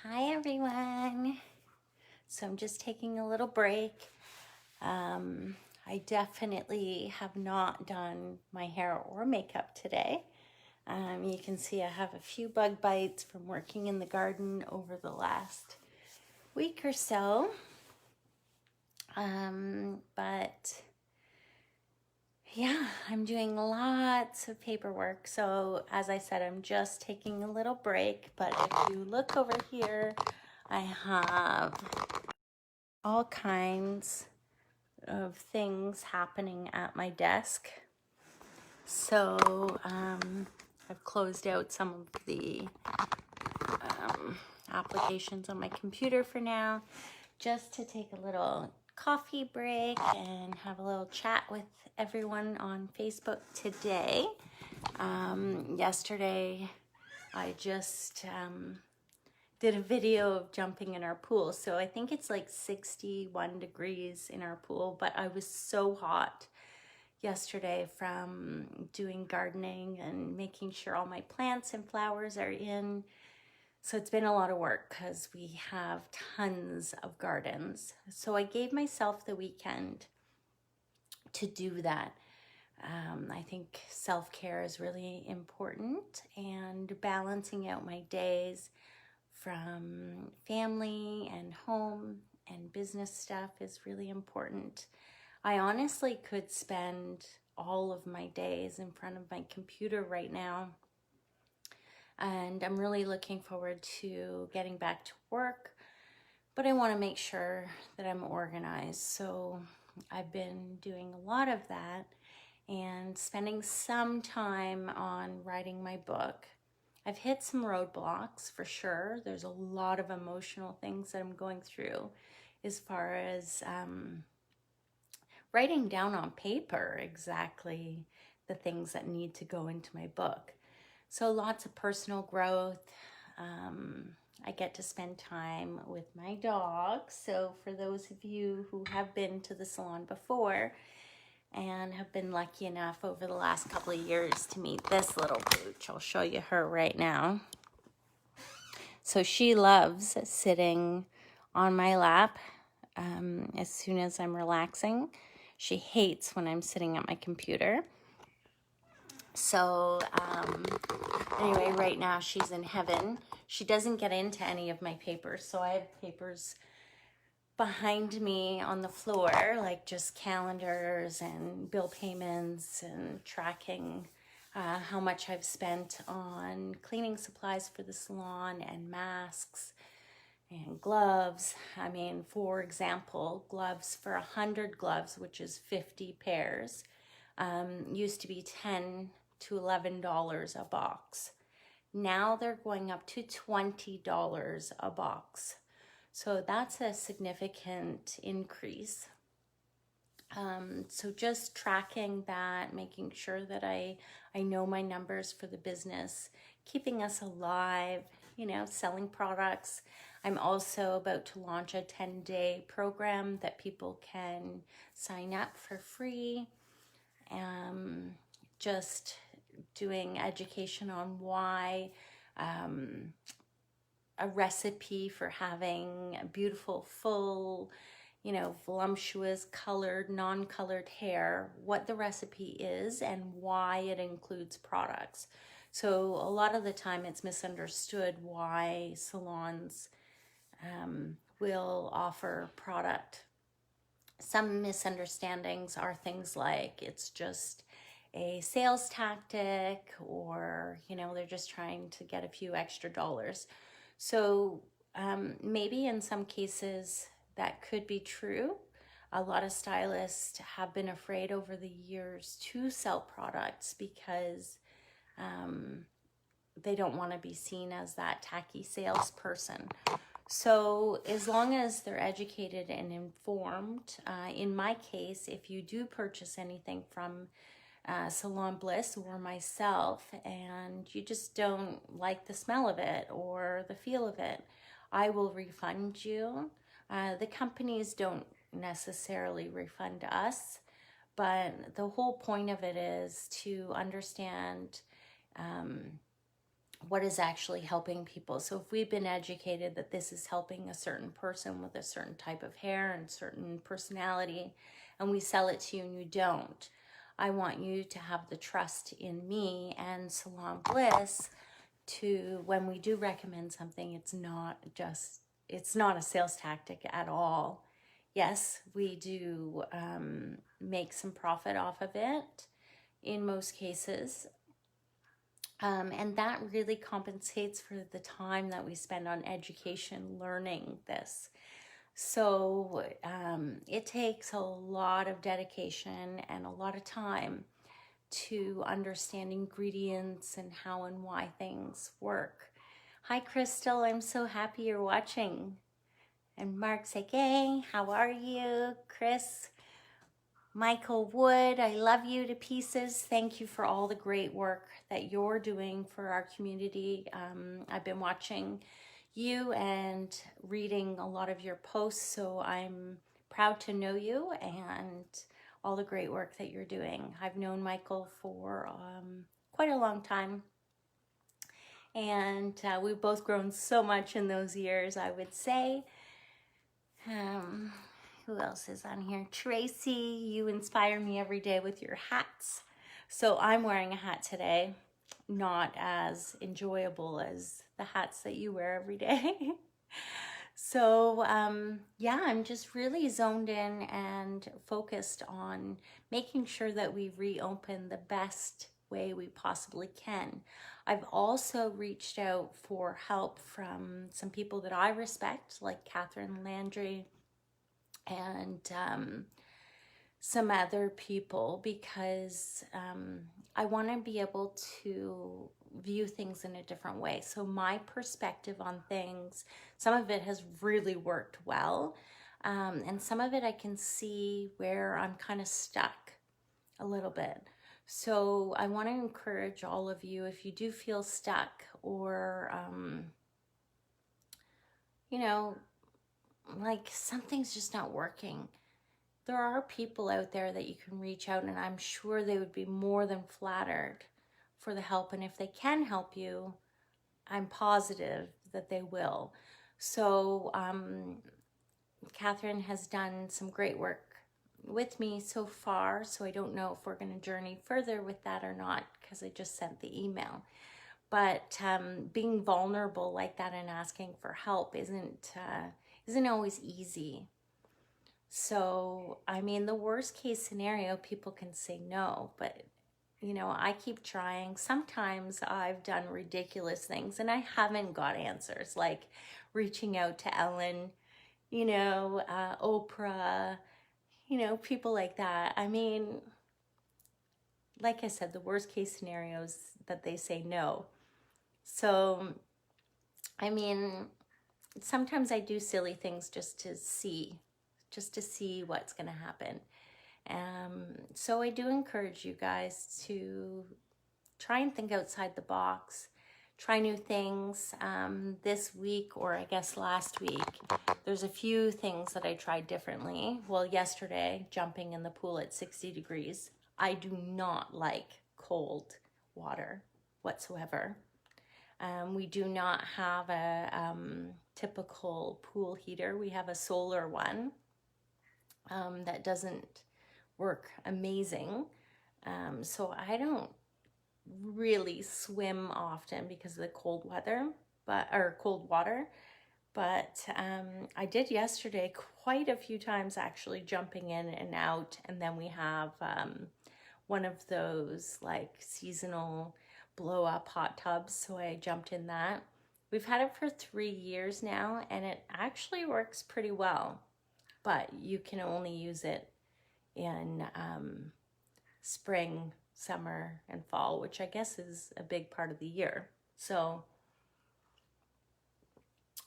Hi everyone. So I'm just taking a little break. I definitely have not done my hair or makeup today. You can see I have a few bug bites from working in the garden over the last week or so. But yeah, I'm doing lots of paperwork. So as I said, I'm just taking a little break. But if you look over here, I have all kinds of things happening at my desk. So I've closed out some of the applications on my computer for now, just to take a little coffee break and have a little chat with everyone on Facebook today. Yesterday, I just did a video of jumping in our pool. So I think it's like 61 degrees in our pool, but I was so hot yesterday from doing gardening and making sure all my plants and flowers are in. So it's been a lot of work because we have tons of gardens. So I gave myself the weekend to do that. I think self-care is really important, and balancing out my days from family and home and business stuff is really important. I honestly could spend all of my days in front of my computer right now, and I'm really looking forward to getting back to work, but I want to make sure that I'm organized. So I've been doing a lot of that and spending some time on writing my book. I've hit some roadblocks for sure. There's a lot of emotional things that I'm going through as far as writing down on paper exactly the things that need to go into my book. So lots of personal growth. I get to spend time with my dog. So for those of you who have been to the salon before and have been lucky enough over the last couple of years to meet this little pooch, I'll show you her right now. So she loves sitting on my lap as soon as I'm relaxing. She hates when I'm sitting at my computer. So anyway, right now she's in heaven. She doesn't get into any of my papers. So I have papers behind me on the floor, like just calendars and bill payments and tracking how much I've spent on cleaning supplies for the salon and masks and gloves. I mean, for example, gloves for 100 gloves, which is 50 pairs, used to be $10 to $11 a box. Now they're going up to $20 a box. So that's a significant increase. So just tracking that, making sure that I know my numbers for the business, keeping us alive, selling products. I'm also about to launch a 10-day program that people can sign up for free. Just doing education on why a recipe for having a beautiful, full, voluptuous, colored, non-colored hair, what the recipe is and why it includes products. So a lot of the time it's misunderstood why salons will offer product. Some misunderstandings are things like it's just a sales tactic, or they're just trying to get a few extra dollars. So maybe in some cases that could be true. A lot of stylists have been afraid over the years to sell products because they don't want to be seen as that tacky salesperson. So as long as they're educated and informed, in my case, if you do purchase anything from Salon Bliss or myself and you just don't like the smell of it or the feel of it, I will refund you. The companies don't necessarily refund us, but the whole point of it is to understand what is actually helping people. So if we've been educated that this is helping a certain person with a certain type of hair and certain personality, and we sell it to you and you don't, I want you to have the trust in me and Salon Bliss to, when we do recommend something, it's not a sales tactic at all. Yes, we do make some profit off of it in most cases. And that really compensates for the time that we spend on education learning this. So it takes a lot of dedication and a lot of time to understand ingredients and how and why things work. Hi, Crystal. I'm so happy you're watching. And Mark's like, hey, how are you? Chris, Michael Wood, I love you to pieces. Thank you for all the great work that you're doing for our community. I've been watching you and reading a lot of your posts, so I'm proud to know you and all the great work that you're doing. I've known Michael for quite a long time, and we've both grown so much in those years, I would say. Who else is on here? Tracy, you inspire me every day with your hats. So I'm wearing a hat today, not as enjoyable as the hats that you wear every day. So yeah, I'm just really zoned in and focused on making sure that we reopen the best way we possibly can. I've also reached out for help from some people that I respect, like Catherine Landry and some other people, because I want to be able to view things in a different way. So my perspective on things, some of it has really worked well, and some of it I can see where I'm kind of stuck a little bit. So I want to encourage all of you, if you do feel stuck or, you know, like something's just not working, there are people out there that you can reach out, and I'm sure they would be more than flattered for the help. And if they can help you, I'm positive that they will. So Catherine has done some great work with me so far, so I don't know if we're going to journey further with that or not, because I just sent the email. But being vulnerable like that and asking for help isn't always easy. So, I mean, the worst case scenario, people can say no, but you know, I keep trying. Sometimes I've done ridiculous things and I haven't got answers, like reaching out to Ellen, you know, Oprah, you know, people like that. I mean, like I said, the worst case scenario is that they say no. So, I mean, sometimes I do silly things just to see what's going to happen. So I do encourage you guys to try and think outside the box, try new things. This week, or I guess last week, there's a few things that I tried differently. Well, yesterday, jumping in the pool at 60 degrees. I do not like cold water whatsoever. We do not have a typical pool heater. We have a solar one that doesn't work amazing. So I don't really swim often because of the cold weather, cold water. But I did yesterday quite a few times, actually, jumping in and out. And then we have one of those like seasonal blow up hot tubs, so I jumped in that. We've had it for 3 years now, and it actually works pretty well, but you can only use it in spring, summer, and fall, which I guess is a big part of the year. So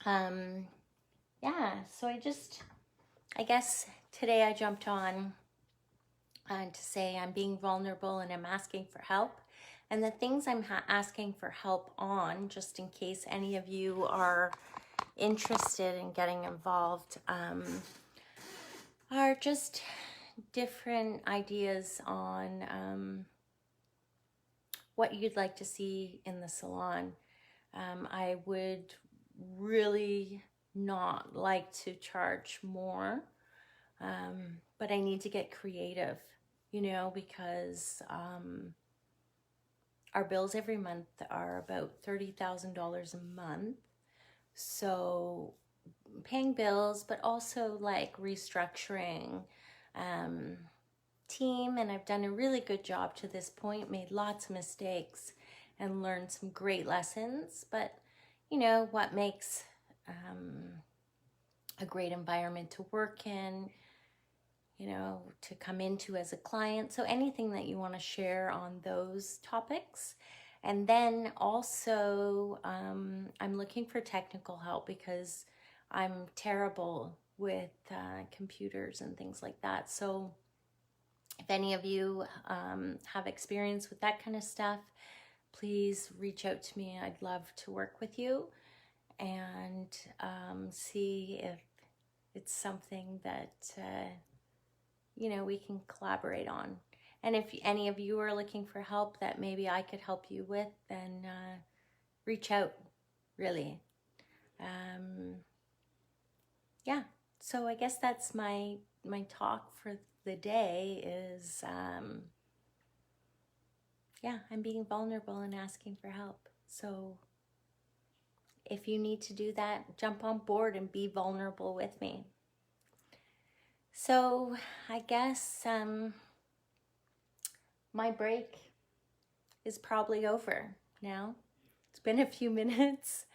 yeah, so I guess today I jumped on to say I'm being vulnerable and I'm asking for help. And the things I'm asking for help on, just in case any of you are interested in getting involved, are just different ideas on what you'd like to see in the salon. I would really not like to charge more, but I need to get creative, because our bills every month are about $30,000 a month. So paying bills, but also like restructuring team, and I've done a really good job to this point, made lots of mistakes and learned some great lessons. But what makes a great environment to work in, to come into as a client. So anything that you want to share on those topics. And then also, I'm looking for technical help because I'm terrible with computers and things like that. So if any of you have experience with that kind of stuff, please reach out to me. I'd love to work with you and see if it's something that, we can collaborate on. And if any of you are looking for help that maybe I could help you with, then reach out, really. Yeah, so I guess that's my talk for the day is, I'm being vulnerable and asking for help. So if you need to do that, jump on board and be vulnerable with me. So I guess my break is probably over now. It's been a few minutes.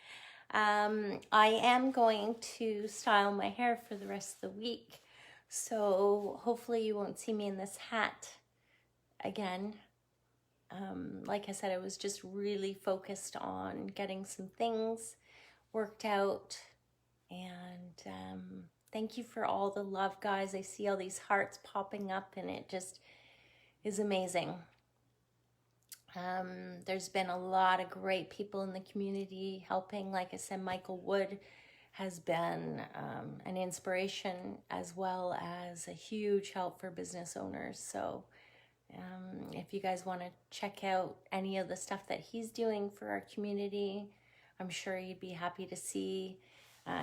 I am going to style my hair for the rest of the week. So hopefully you won't see me in this hat again. Like I said, I was just really focused on getting some things worked out. And thank you for all the love, guys. I see all these hearts popping up and it just is amazing. There's been a lot of great people in the community helping. Like I said, Michael Wood has been an inspiration as well as a huge help for business owners. So if you guys want to check out any of the stuff that he's doing for our community, I'm sure you'd be happy to see.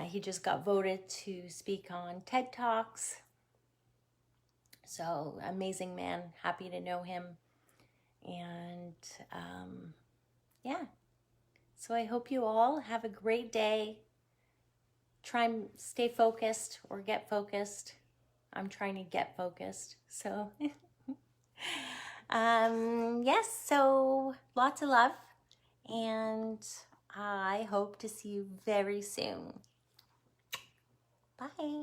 He just got voted to speak on TED Talks. So amazing man, happy to know him. And so I hope you all have a great day. Try and stay focused or get focused. I'm trying to get focused. So yes, so lots of love, and I hope to see you very soon. Bye.